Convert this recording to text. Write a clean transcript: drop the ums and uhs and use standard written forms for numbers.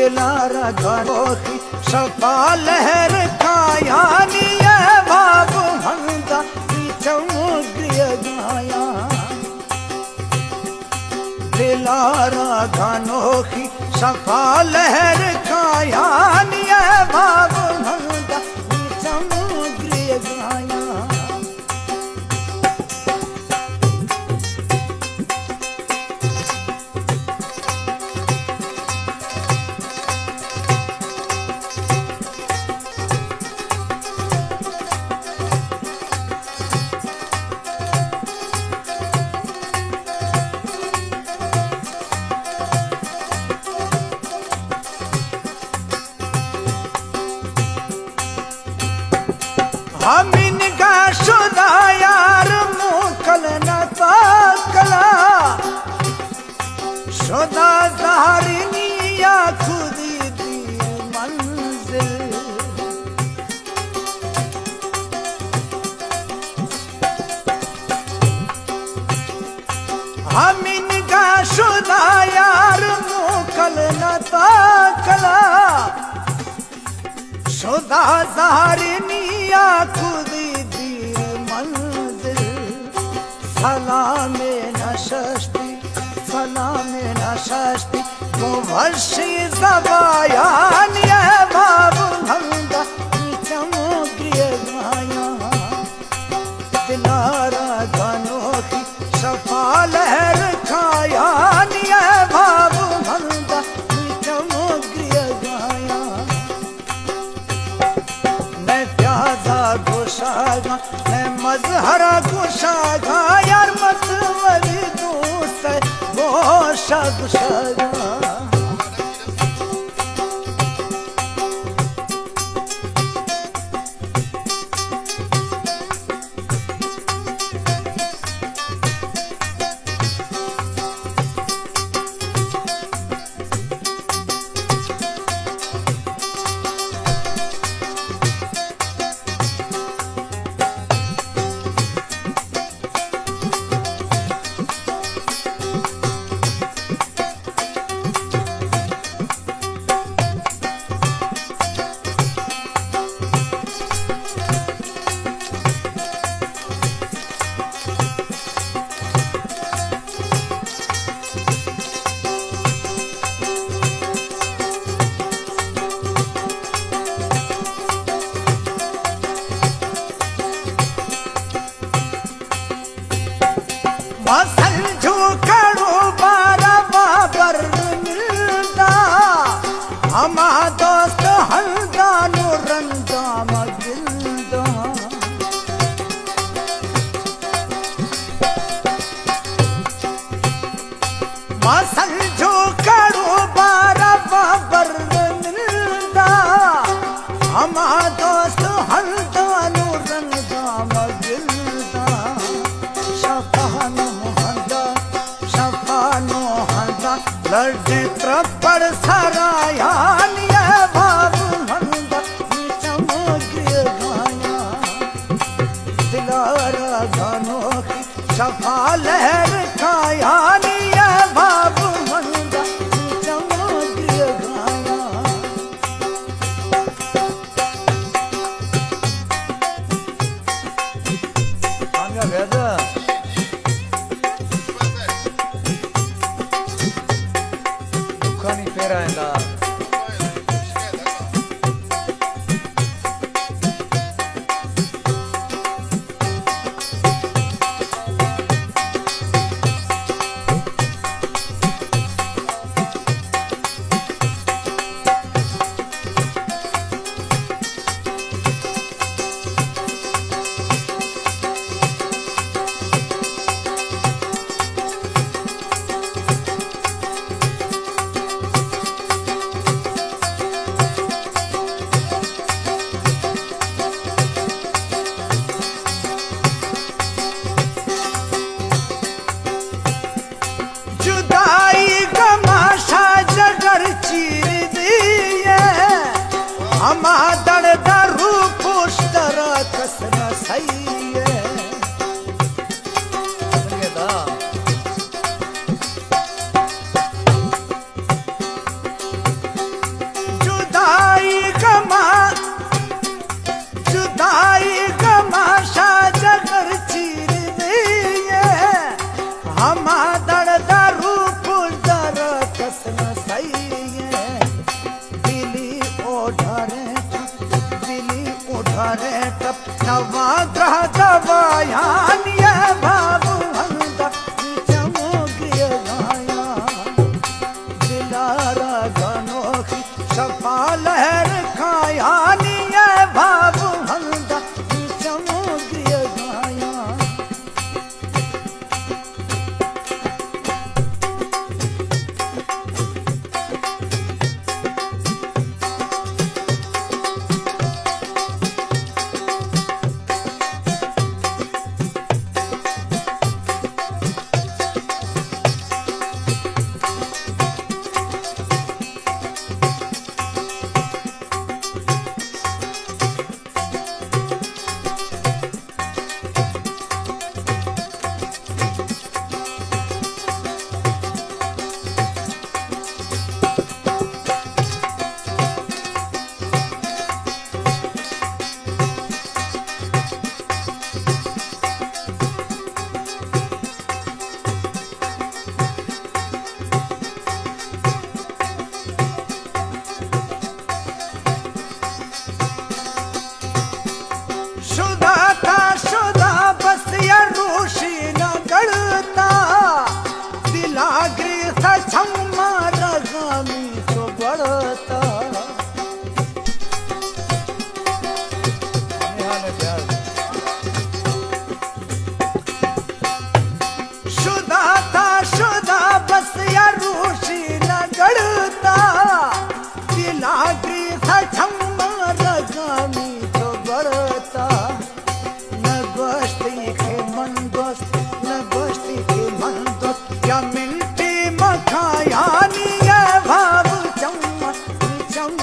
दिलारा गानोखी सफा लहर कायानी ये बाब हंदा समुद्र गाया दिलारा गानोखी सफा लहर कायानी ये बाब हंदा समुद्र गाया हम इनका शुदा यार मुकल न ताकला शुदा ज़ाहरिनी या खुदी दी मंजिल हम इनका शुदा यार मुकल न ताकला शुदा ज़ाहरिनी या खुदी दी मंजिल सलामे नशस्ती मुवश्शी ज़बायान ये बाब हंदा समुद्र गाया दिलारा गानोखी सफा लहर कायान ये बाब हंदा समुद्र गाया मैं प्याजा गोशागा मैं मजहरा गोशागा यार मतवरी दोस्त गोशा गोशागा समझो करो बारा बाबर मिलदा हमा दोस्त हल्दा नो रंदा मगिलदा समझो करो बारा बाबर मिलदा हमा दोस्त हल्दा नो रंदा मगिलदा लड़े त्रपड़ सरायान ये बाब हंदा समुद्र गाया दिलारा गानोखी सफा लहर कायान ये बाब हंदा समुद्र गाया आंगा वेदा Peraenda. सही दिली ओढ़रे टप नवा ग्रह दवायान ये बाबू हंदा चमोगिया गाया दिलारा गनोखी सफा लहर खायान ये बाबू हंदा चमोगिया गाया मिलती मखायानी ये भाव चम चम